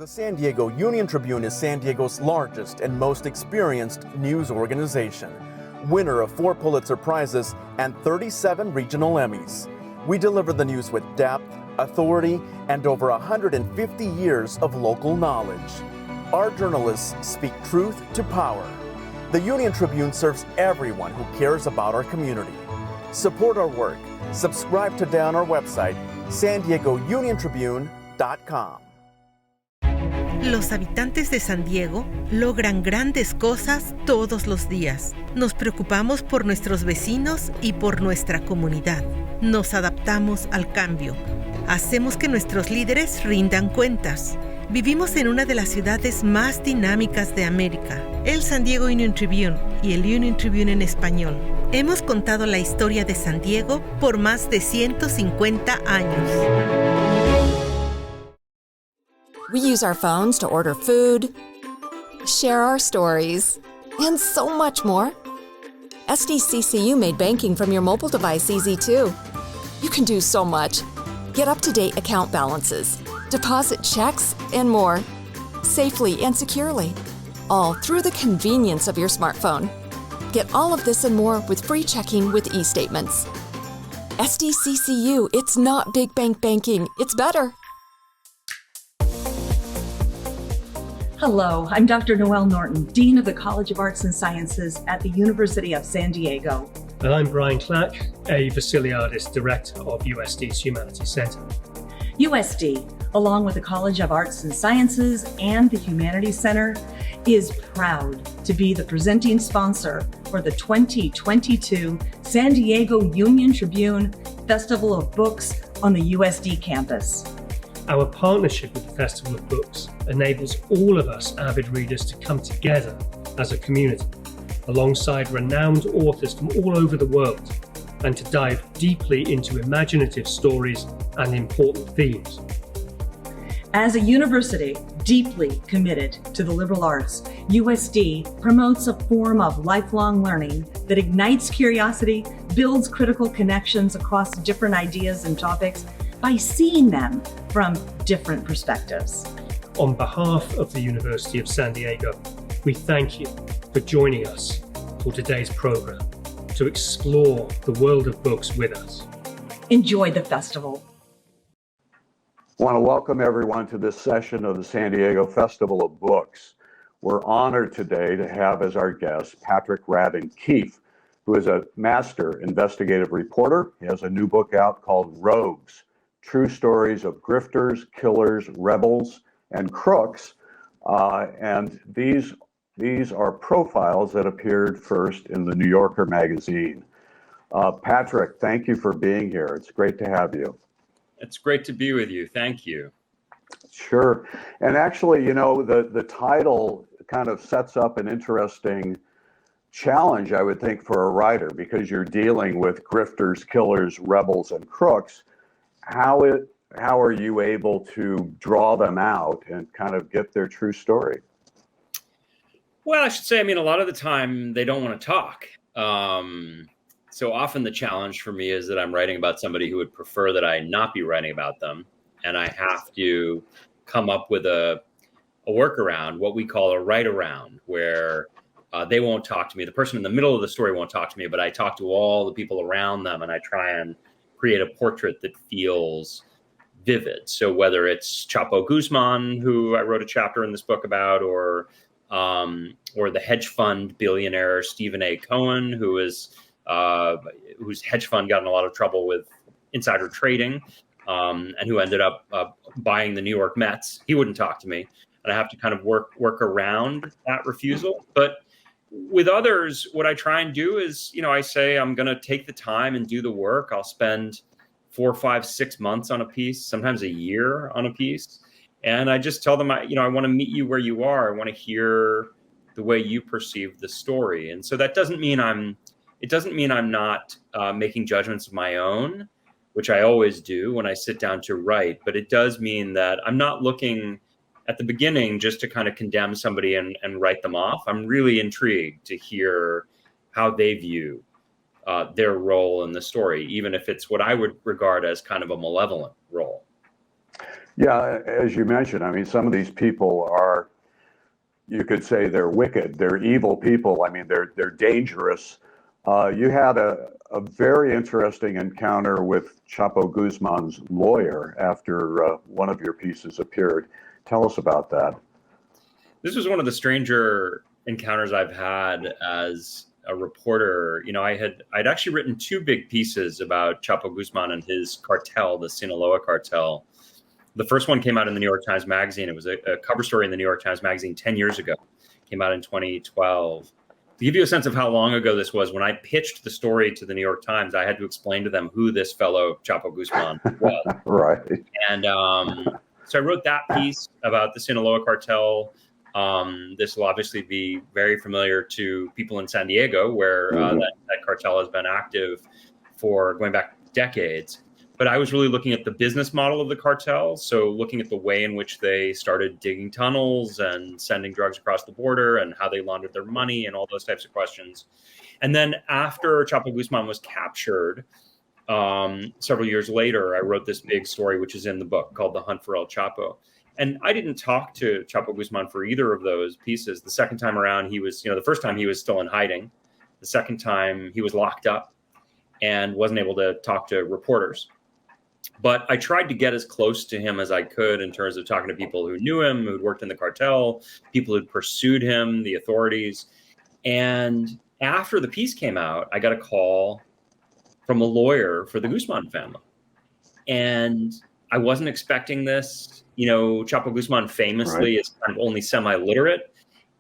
San Diego Union-Tribune is San Diego's largest and most experienced news organization, winner of 4 Pulitzer Prizes and 37 regional Emmys. We deliver the news with depth, authority, and over 150 years of local knowledge. Our journalists speak truth to power. The Union-Tribune serves everyone who cares about our community. Support our work. Subscribe today on our website, SanDiegoUnionTribune.com. Los habitantes de San Diego logran grandes cosas todos los días. Nos preocupamos por nuestros vecinos y por nuestra comunidad. Nos adaptamos al cambio. Hacemos que nuestros líderes rindan cuentas. Vivimos en una de las ciudades más dinámicas de América, el San Diego Union-Tribune y el Union-Tribune en español. Hemos contado la historia de San Diego por más de 150 años. We use our phones to order food, share our stories, and so much more. SDCCU made banking from your mobile device easy too. You can do so much. Get up-to-date account balances, deposit checks, and more, safely and securely, all through the convenience of your smartphone. Get all of this and more with free checking with e-statements. SDCCU, it's not big bank banking, it's better. Hello, I'm Dr. Noelle Norton, Dean of the College of Arts and Sciences at the University of San Diego. And I'm Brian Clark, a Vasiliadis Director of USD's Humanities Center. USD, along with the College of Arts and Sciences and the Humanities Center, is proud to be the presenting sponsor for the 2022 San Diego Union-Tribune Festival of Books on the USD campus. Our partnership with the Festival of Books enables all of us avid readers to come together as a community, alongside renowned authors from all over the world, and to dive deeply into imaginative stories and important themes. As a university deeply committed to the liberal arts, USD promotes a form of lifelong learning that ignites curiosity, builds critical connections across different ideas and topics by seeing them from different perspectives. On behalf of the University of San Diego, we thank you for joining us for today's program to explore the world of books with us. Enjoy the festival. I want to welcome everyone to this session of the San Diego Festival of Books. We're honored today to have as our guest Patrick Radden Keefe, who is a master investigative reporter. He has a new book out called Rogues: True Stories of Grifters, Killers, Rebels, and Crooks. And these are profiles that appeared first in the New Yorker magazine. Patrick, thank you for being here. It's great to have you. It's great to be with you. Thank you. Sure. And actually, you know, the title kind of sets up an interesting challenge, I would think, for a writer, because you're dealing with grifters, killers, rebels, and crooks. How are you able to draw them out and kind of get their true story? Well, I should say, a lot of the time they don't want to talk. So often the challenge for me is that I'm writing about somebody who would prefer that I not be writing about them. And I have to come up with a workaround, what we call a write around, where they won't talk to me. The person in the middle of the story won't talk to me, but I talk to all the people around them and I try and create a portrait that feels vivid. So whether it's Chapo Guzman, who I wrote a chapter in this book about, or the hedge fund billionaire Stephen A. Cohen, whose hedge fund got in a lot of trouble with insider trading, and who ended up buying the New York Mets. He wouldn't talk to me, and I have to kind of work around that refusal. But with others, what I try and do is, I say I'm going to take the time and do the work. I'll spend 4, 5, 6 months on a piece, sometimes a year on a piece. And I just tell them, I want to meet you where you are. I want to hear the way you perceive the story. And so that doesn't mean I'm not making judgments of my own, which I always do when I sit down to write. But it does mean that I'm not looking at the beginning just to kind of condemn somebody and write them off. I'm really intrigued to hear how they view their role in the story, even if it's what I would regard as kind of a malevolent role. Yeah, as you mentioned, I mean, some of these people are, you could say they're wicked, they're evil people. I mean, they're dangerous. You had a very interesting encounter with Chapo Guzman's lawyer after one of your pieces appeared. Tell us about that. This was one of the stranger encounters I've had as a reporter. You know, I'd actually written two big pieces about Chapo Guzman and his cartel, the Sinaloa cartel. The first one came out in the New York Times Magazine. It was a cover story in the New York Times Magazine 10 years ago. It came out in 2012. To give you a sense of how long ago this was, when I pitched the story to the New York Times, I had to explain to them who this fellow Chapo Guzman was. Right. And so I wrote that piece about the Sinaloa cartel. This will obviously be very familiar to people in San Diego, where that cartel has been active for going back decades. But I was really looking at the business model of the cartel. So looking at the way in which they started digging tunnels and sending drugs across the border and how they laundered their money and all those types of questions. And then after Chapo Guzman was captured, several years later, I wrote this big story, which is in the book, called The Hunt for El Chapo. And I didn't talk to Chapo Guzman for either of those pieces. The second time around, he was, the first time he was still in hiding. The second time he was locked up and wasn't able to talk to reporters. But I tried to get as close to him as I could in terms of talking to people who knew him, who'd worked in the cartel, people who'd pursued him, the authorities. And after the piece came out, I got a call from a lawyer for the Guzman family. And I wasn't expecting this. Chapo Guzman famously is kind of only semi-literate.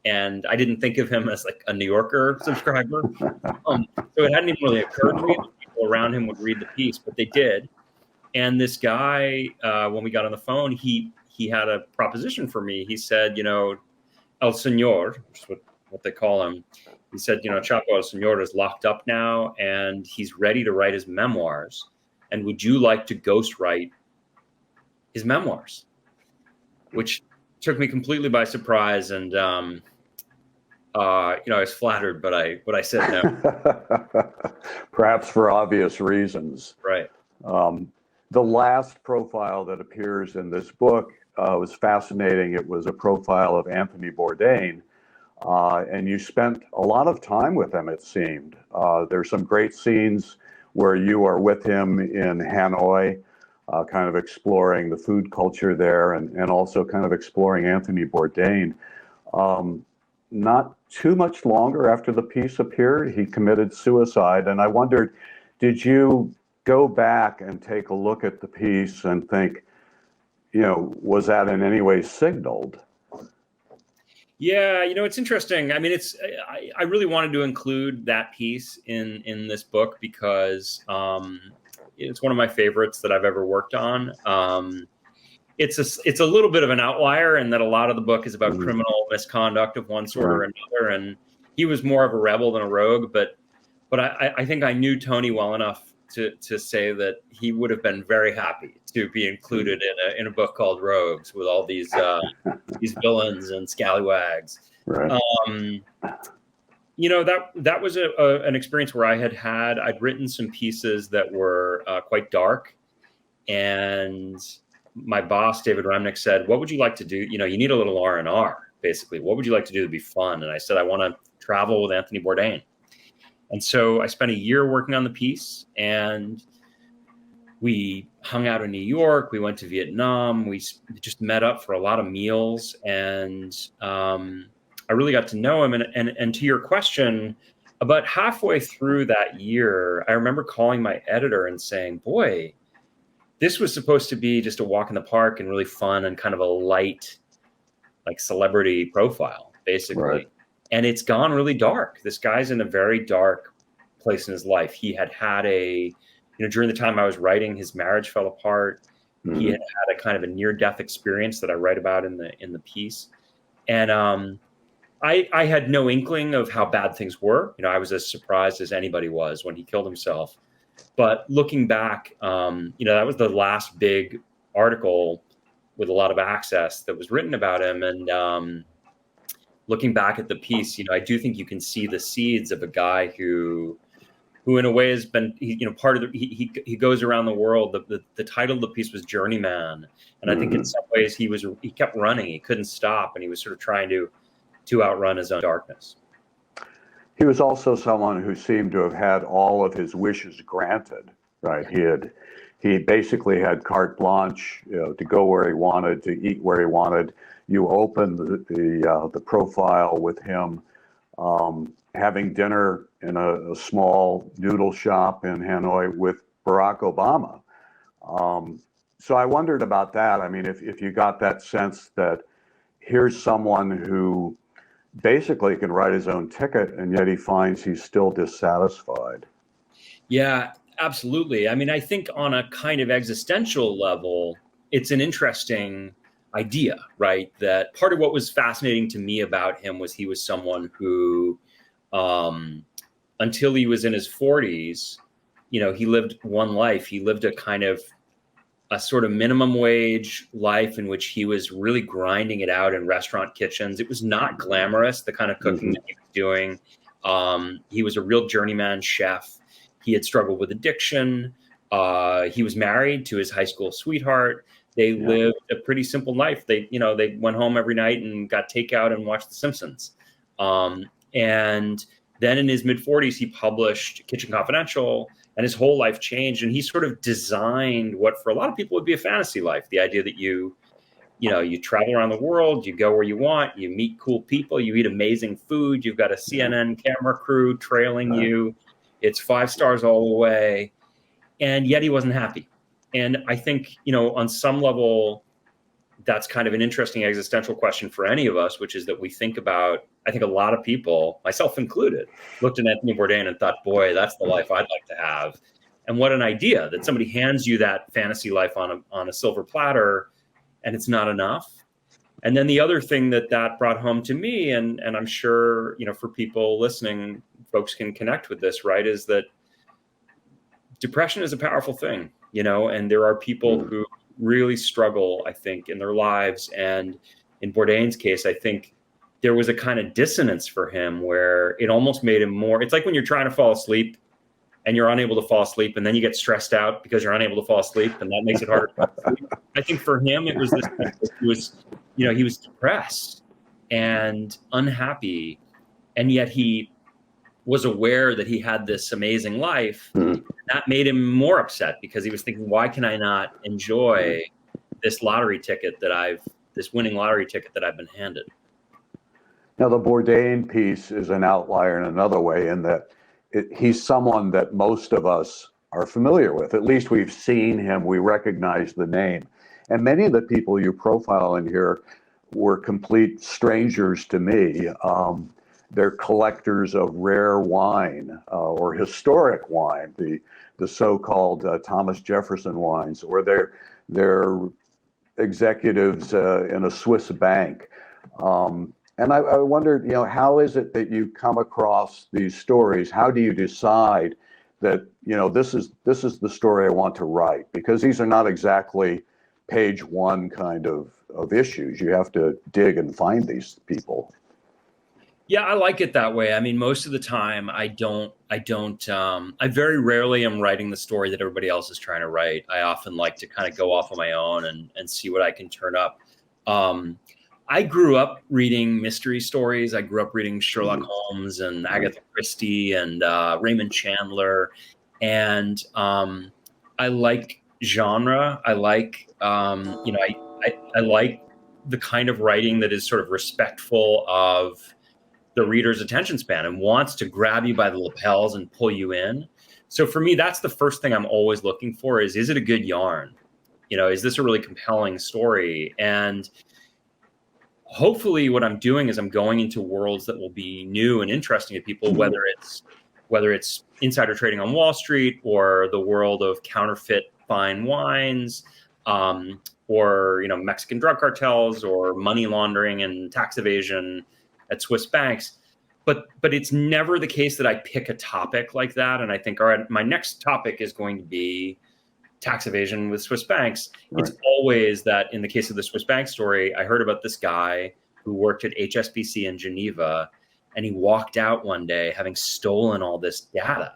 And I didn't think of him as like a New Yorker subscriber. So it hadn't even really occurred to me that people around him would read the piece, but they did. And this guy, when we got on the phone, he had a proposition for me. He said, El Señor, which is what they call him. He said, Chapo El Señor is locked up now and he's ready to write his memoirs. And would you like to ghostwrite his memoirs? Which took me completely by surprise. And, I was flattered, but I said no. Perhaps for obvious reasons. Right. The last profile that appears in this book was fascinating. It was a profile of Anthony Bourdain, and you spent a lot of time with him, it seemed. There's some great scenes where you are with him in Hanoi, kind of exploring the food culture there and also kind of exploring Anthony Bourdain. Not too much longer after the piece appeared, he committed suicide, and I wondered, did you go back and take a look at the piece and think, was that in any way signaled? Yeah, it's interesting. I mean, I really wanted to include that piece in this book because it's one of my favorites that I've ever worked on. It's a little bit of an outlier in that a lot of the book is about criminal misconduct of one sort or another, and he was more of a rebel than a rogue. But I think I knew Tony well enough to say that he would have been very happy to be included in a book called Rogues with all these villains and scallywags. Right. That was an experience where I'd written some pieces that were quite dark, and my boss David Remnick said, "What would you like to do? You need a little R&R, basically. What would you like to do to be fun?" And I said, "I want to travel with Anthony Bourdain." And so I spent a year working on the piece, and we hung out in New York. We went to Vietnam. We just met up for a lot of meals, and I really got to know him. And to your question, about halfway through that year, I remember calling my editor and saying, "Boy, this was supposed to be just a walk in the park and really fun and kind of a light, like celebrity profile, basically." Right. And it's gone really dark. This guy's in a very dark place in his life. He had during the time I was writing, his marriage fell apart. Mm-hmm. He had a kind of a near-death experience that I write about in the piece. And I had no inkling of how bad things were. I was as surprised as anybody was when he killed himself. But looking back, that was the last big article with a lot of access that was written about him. And looking back at the piece, I do think you can see the seeds of a guy who who in a way has been, part of he goes around the world. The title of the piece was Journeyman. And I think in some ways he kept running. He couldn't stop. And he was sort of trying to outrun his own darkness. He was also someone who seemed to have had all of his wishes granted, right? He basically had carte blanche, to go where he wanted, to eat where he wanted. You opened the profile with him having dinner in a small noodle shop in Hanoi with Barack Obama. So I wondered about that. I mean, if you got that sense that here's someone who basically can write his own ticket, and yet he finds he's still dissatisfied. Yeah, absolutely. I mean, I think on a kind of existential level, it's an interesting idea, right? That part of what was fascinating to me about him was he was someone who, until he was in his 40s, he lived one life. He lived a sort of minimum wage life in which he was really grinding it out in restaurant kitchens. It was not glamorous, the kind of cooking that he was doing. He was a real journeyman chef. He had struggled with addiction. He was married to his high school sweetheart. They lived a pretty simple life. They went home every night and got takeout and watched The Simpsons. And then in his mid-40s, he published Kitchen Confidential, and his whole life changed. And he sort of designed what for a lot of people would be a fantasy life. The idea that you travel around the world, you go where you want, you meet cool people, you eat amazing food, you've got a CNN camera crew trailing you. It's 5 stars all the way. And yet he wasn't happy. And I think, on some level, that's kind of an interesting existential question for any of us, which is that we think about, I think a lot of people, myself included, looked at Anthony Bourdain and thought, boy, that's the life I'd like to have. And what an idea that somebody hands you that fantasy life on a silver platter, and it's not enough. And then the other thing that brought home to me, and I'm sure, for people listening, folks can connect with this, right, is that depression is a powerful thing, and there are people who really struggle, I think, in their lives. And in Bourdain's case, I think there was a kind of dissonance for him where it almost made him more, it's like when you're trying to fall asleep and you're unable to fall asleep, and then you get stressed out because you're unable to fall asleep, and that makes it harder to fall asleep. I think for him, it was this, he was depressed and unhappy, and yet he was aware that he had this amazing life. That made him more upset because he was thinking, why can I not enjoy this this winning lottery ticket that I've been handed? Now, the Bourdain piece is an outlier in another way in that he's someone that most of us are familiar with. At least we've seen him, we recognize the name. And many of the people you profile in here were complete strangers to me. They're collectors of rare wine or historic wine, the so-called Thomas Jefferson wines, or they're executives in a Swiss bank. And I wondered, how is it that you come across these stories? How do you decide that, this is the story I want to write? Because these are not exactly page one kind of issues. You have to dig and find these people. Yeah, I like it that way. I mean, most of the time I very rarely am writing the story that everybody else is trying to write. I often like to kind of go off on my own and see what I can turn up. I grew up reading mystery stories. I grew up reading Sherlock Holmes and Agatha Christie and Raymond Chandler. And I like genre. I like, I like the kind of writing that is sort of respectful of the reader's attention span and wants to grab you by the lapels and pull you in. So for me, that's the first thing I'm always looking for is it a good yarn? Is this a really compelling story? And hopefully what I'm doing is I'm going into worlds that will be new and interesting to people, whether it's insider trading on Wall Street or the world of counterfeit fine wines, or, Mexican drug cartels or money laundering and tax evasion at Swiss banks. But it's never the case that I pick a topic like that. And I think, all right, my next topic is going to be tax evasion with Swiss banks. Right. It's always that in the case of the Swiss bank story, I heard about this guy who worked at HSBC in Geneva, and he walked out one day having stolen all this data.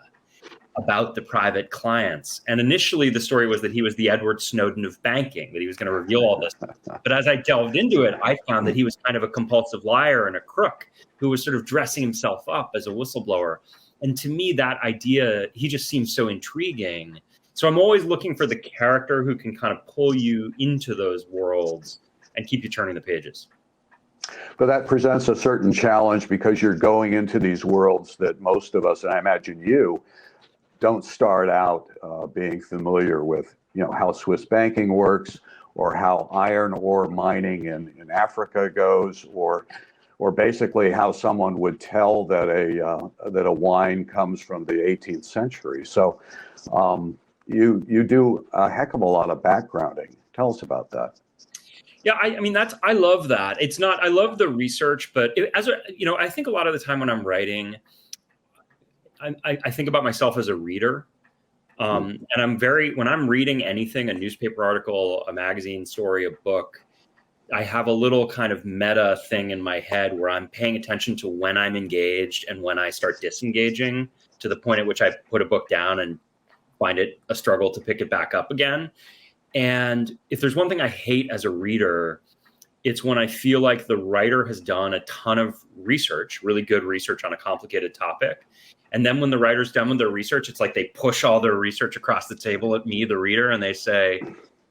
about the private clients. And initially the story was that he was the Edward Snowden of banking, that he was going to reveal all this. But as I delved into it, I found that he was kind of a compulsive liar and a crook who was sort of dressing himself up as a whistleblower. And to me, that idea, he just seems so intriguing. So I'm always looking for the character who can kind of pull you into those worlds and keep you turning the pages. But that presents a certain challenge because you're going into these worlds that most of us, and I imagine you, don't start out being familiar with, how Swiss banking works, or how iron ore mining in Africa goes, or basically how someone would tell that a wine comes from the 18th century. So you do a heck of a lot of backgrounding. Tell us about that. Yeah, I love that. It's not, I love the research, but I think a lot of the time when I'm writing, I think about myself as a reader. And when I'm reading anything, a newspaper article, a magazine story, a book, I have a little kind of meta thing in my head where I'm paying attention to when I'm engaged and when I start disengaging, to the point at which I put a book down and find it a struggle to pick it back up again. And if there's one thing I hate as a reader, it's when I feel like the writer has done a ton of research, really good research on a complicated topic. And then when the writer's done with their research, it's like they push all their research across the table at me, the reader, and they say,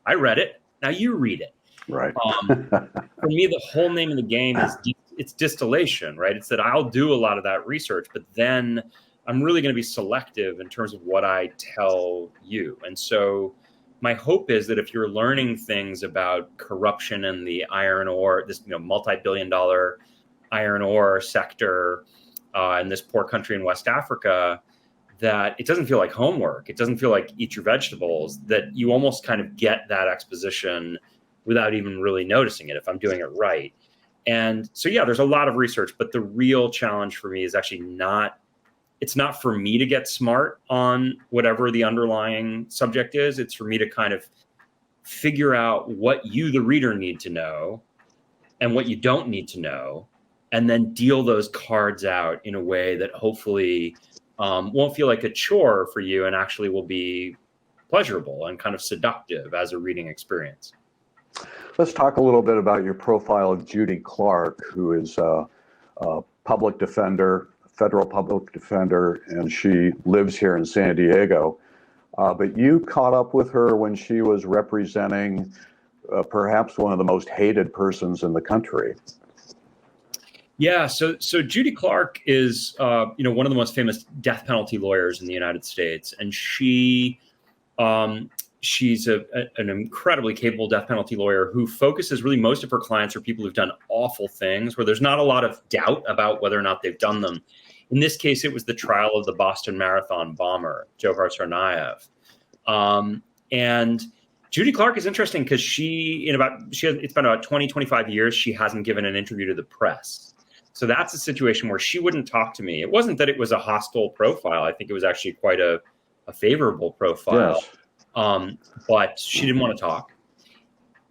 I read it, now you read it. Right. For me, the whole name of the game is it's distillation, right? It's that I'll do a lot of that research, but then I'm really going to be selective in terms of what I tell you. And so my hope is that if you're learning things about corruption in the iron ore, this multi-billion-dollar iron ore sector in this poor country in West Africa, that it doesn't feel like homework. It doesn't feel like eat your vegetables, that you almost kind of get that exposition without even really noticing it if I'm doing it right. And so, yeah, there's a lot of research, but the real challenge for me is actually it's not for me to get smart on whatever the underlying subject is. It's for me to kind of figure out what you, the reader, need to know and what you don't need to know, and then deal those cards out in a way that hopefully won't feel like a chore for you and actually will be pleasurable and kind of seductive as a reading experience. Let's talk a little bit about your profile of Judy Clark, who is a public defender, federal public defender, and she lives here in San Diego. But you caught up with her when she was representing perhaps one of the most hated persons in the country. Yeah, so Judy Clark is one of the most famous death penalty lawyers in the United States, and she's an incredibly capable death penalty lawyer who focuses really most of her clients are people who've done awful things where there's not a lot of doubt about whether or not they've done them. In this case, it was the trial of the Boston Marathon bomber, Dzhokhar Tsarnaev. And Judy Clark is interesting because it's been about 20, 25 years she hasn't given an interview to the press. So that's a situation where she wouldn't talk to me. It wasn't that it was a hostile profile. I think it was actually quite a favorable profile. Yes. But she didn't want to talk.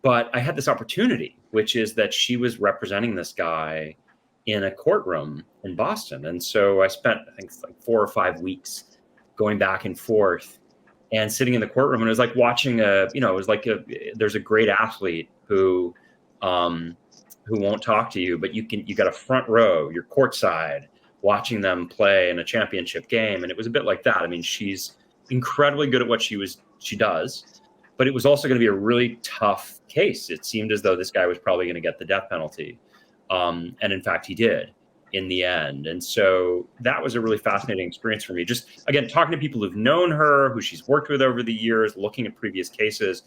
But I had this opportunity, which is that she was representing this guy in a courtroom in Boston. And so I spent, I think, like 4 or 5 weeks going back and forth and sitting in the courtroom. And it was like watching there's a great athlete who won't talk to you, but you got a front row, you're courtside watching them play in a championship game. And it was a bit like that. I mean, she's incredibly good at what she does, but it was also going to be a really tough case. It seemed as though this guy was probably going to get the death penalty. And in fact, he did in the end. And so that was a really fascinating experience for me. Just, again, talking to people who've known her, who she's worked with over the years, looking at previous cases.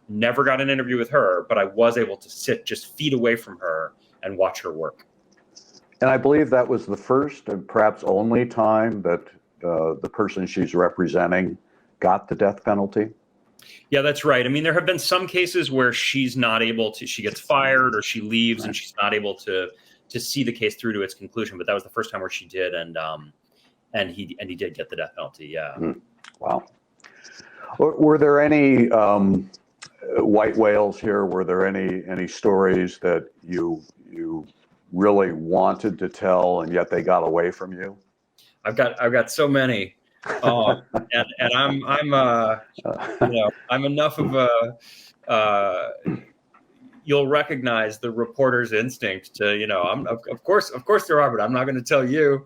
Never got an interview with her, but I was able to sit just feet away from her and watch her work. And I believe that was the first and perhaps only time that the person she's representing got the death penalty. Yeah, that's right. I mean, there have been some cases where she's not able to, she gets fired or she leaves, right, and she's not able to see the case through to its conclusion. But that was the first time where she did, and he did get the death penalty. Yeah. Wow. Were there any white whales here? Were there any stories that you really wanted to tell and yet they got away from you? I've got so many. And I'm enough of a, you'll recognize the reporter's instinct to, of course there are, but I'm not going to tell you.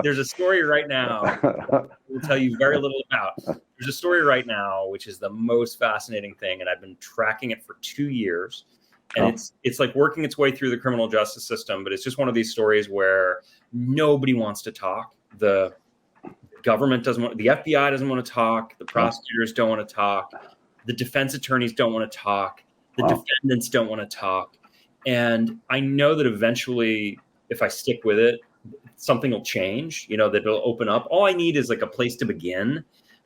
There's a story right now we'll tell you very little about. There's a story right now, which is the most fascinating thing. And I've been tracking it for 2 years. And it's like working its way through the criminal justice system, but it's just one of these stories where nobody wants to talk. The government doesn't want, the FBI doesn't want to talk. The prosecutors don't want to talk. The defense attorneys don't want to talk. The defendants don't want to talk. And I know that eventually, if I stick with it, something will change, that it'll open up. All I need is like a place to begin.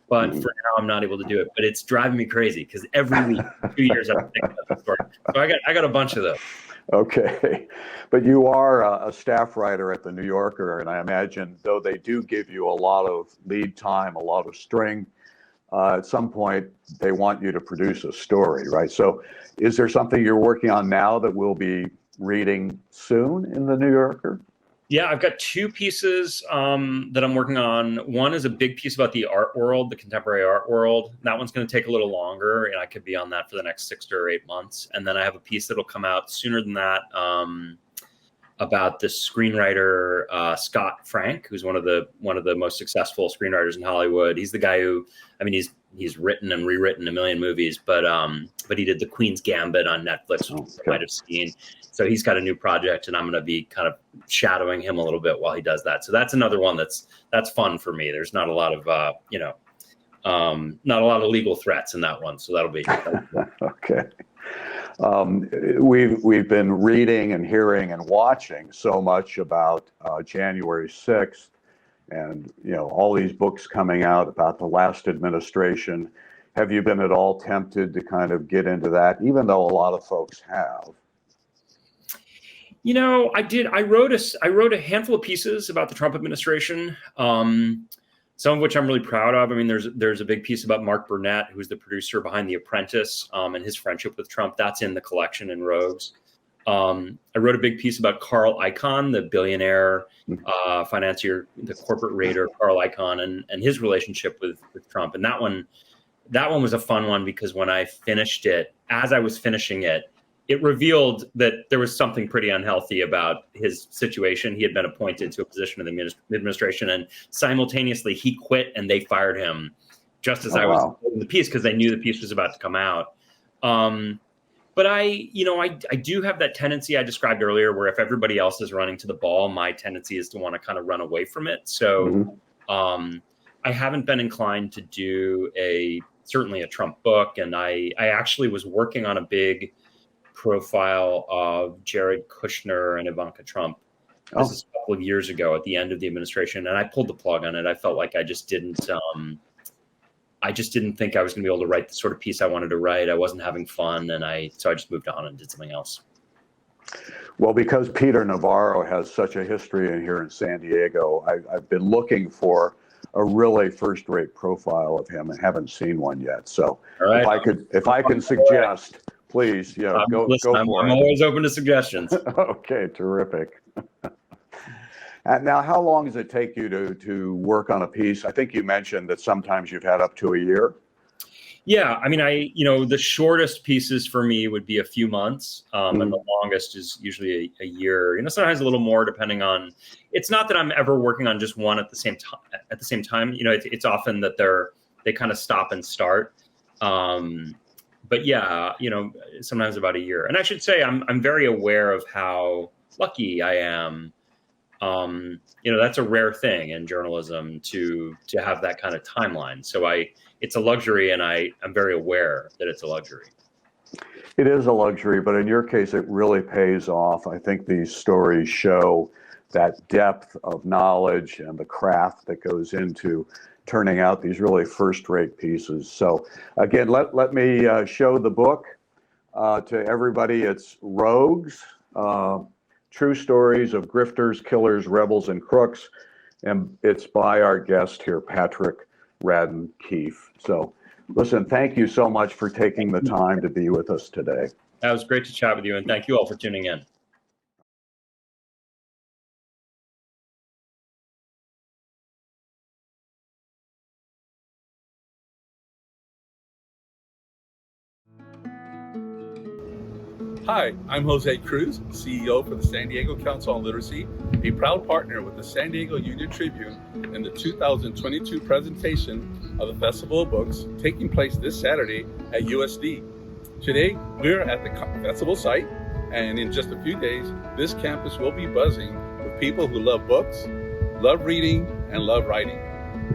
But for now, I'm not able to do it. But it's driving me crazy because every week, 2 years, I'm thinking about the story. So I got a bunch of those. Okay. But you are a staff writer at the New Yorker, and I imagine, though they do give you a lot of lead time, a lot of string, at some point, they want you to produce a story, right? So is there something you're working on now that we'll be reading soon in the New Yorker? Yeah, I've got 2 pieces that I'm working on. One is a big piece about the art world, the contemporary art world. That one's going to take a little longer, and I could be on that for the next 6 or 8 months. And then I have a piece that'll come out sooner than that about the screenwriter Scott Frank, who's one of the most successful screenwriters in Hollywood. He's the guy who, he's written and rewritten a million movies, but he did The Queen's Gambit on Netflix, which you might have seen. So he's got a new project, and I'm going to be kind of shadowing him a little bit while he does that. So that's another one that's fun for me. There's not a lot of not a lot of legal threats in that one, so that'll be okay. We've been reading and hearing and watching so much about January 6th, and all these books coming out about the last administration. Have you been at all tempted to kind of get into that, even though a lot of folks have? I did. I wrote a handful of pieces about the Trump administration, some of which I'm really proud of. There's a big piece about Mark Burnett, who's the producer behind The Apprentice, and his friendship with Trump. That's in the collection in Rogues. I wrote a big piece about Carl Icahn, the billionaire financier, the corporate raider Carl Icahn, and his relationship with Trump. And that one was a fun one because when I finished it, as I was finishing it, it revealed that there was something pretty unhealthy about his situation. He had been appointed to a position in the administration, and simultaneously he quit and they fired him just as I was in the piece because they knew the piece was about to come out. But I do have that tendency I described earlier where if everybody else is running to the ball, my tendency is to want to kind of run away from it. So I haven't been inclined to do certainly a Trump book. And I actually was working on a big profile of Jared Kushner and Ivanka Trump. This is a couple of years ago at the end of the administration, and I pulled the plug on it. I felt like I just didn't think I was going to be able to write the sort of piece I wanted to write. I wasn't having fun, so I just moved on and did something else. Well, because Peter Navarro has such a history in here in San Diego, I've been looking for a really first-rate profile of him and haven't seen one yet. So right. if I can suggest. Please, go for it. I'm always open to suggestions. Okay, terrific. And now, how long does it take you to work on a piece? I think you mentioned that sometimes you've had up to a year. Yeah, the shortest pieces for me would be a few months, and the longest is usually a year. Sometimes a little more, depending on. It's not that I'm ever working on just one at the same time. It's often that they kind of stop and start. But yeah, sometimes about a year. And I should say I'm very aware of how lucky I am. That's a rare thing in journalism to have that kind of timeline. So it's a luxury, and I'm very aware that it's a luxury. It is a luxury, but in your case, it really pays off. I think these stories show that depth of knowledge and the craft that goes into turning out these really first-rate pieces. So again, let me show the book to everybody. It's Rogues, True Stories of Grifters, Killers, Rebels, and Crooks. And it's by our guest here, Patrick Radden Keefe. So listen, thank you so much for taking the time to be with us today. That was great to chat with you, and thank you all for tuning in. Hi, I'm Jose Cruz, CEO for the San Diego Council on Literacy, a proud partner with the San Diego Union-Tribune in the 2022 presentation of the Festival of Books taking place this Saturday at USD. Today, we're at the festival site, and in just a few days, this campus will be buzzing with people who love books, love reading, and love writing.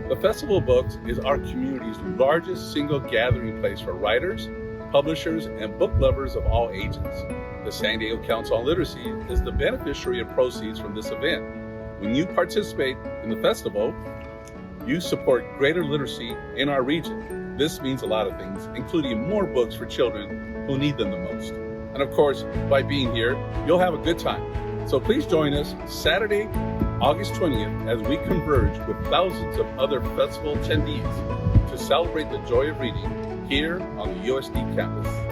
The Festival of Books is our community's largest single gathering place for writers, publishers, and book lovers of all ages. The San Diego Council on Literacy is the beneficiary of proceeds from this event. When you participate in the festival, you support greater literacy in our region. This means a lot of things, including more books for children who need them the most. And of course, by being here, you'll have a good time. So please join us Saturday, August 20th, as we converge with thousands of other festival attendees to celebrate the joy of reading here on the USD campus.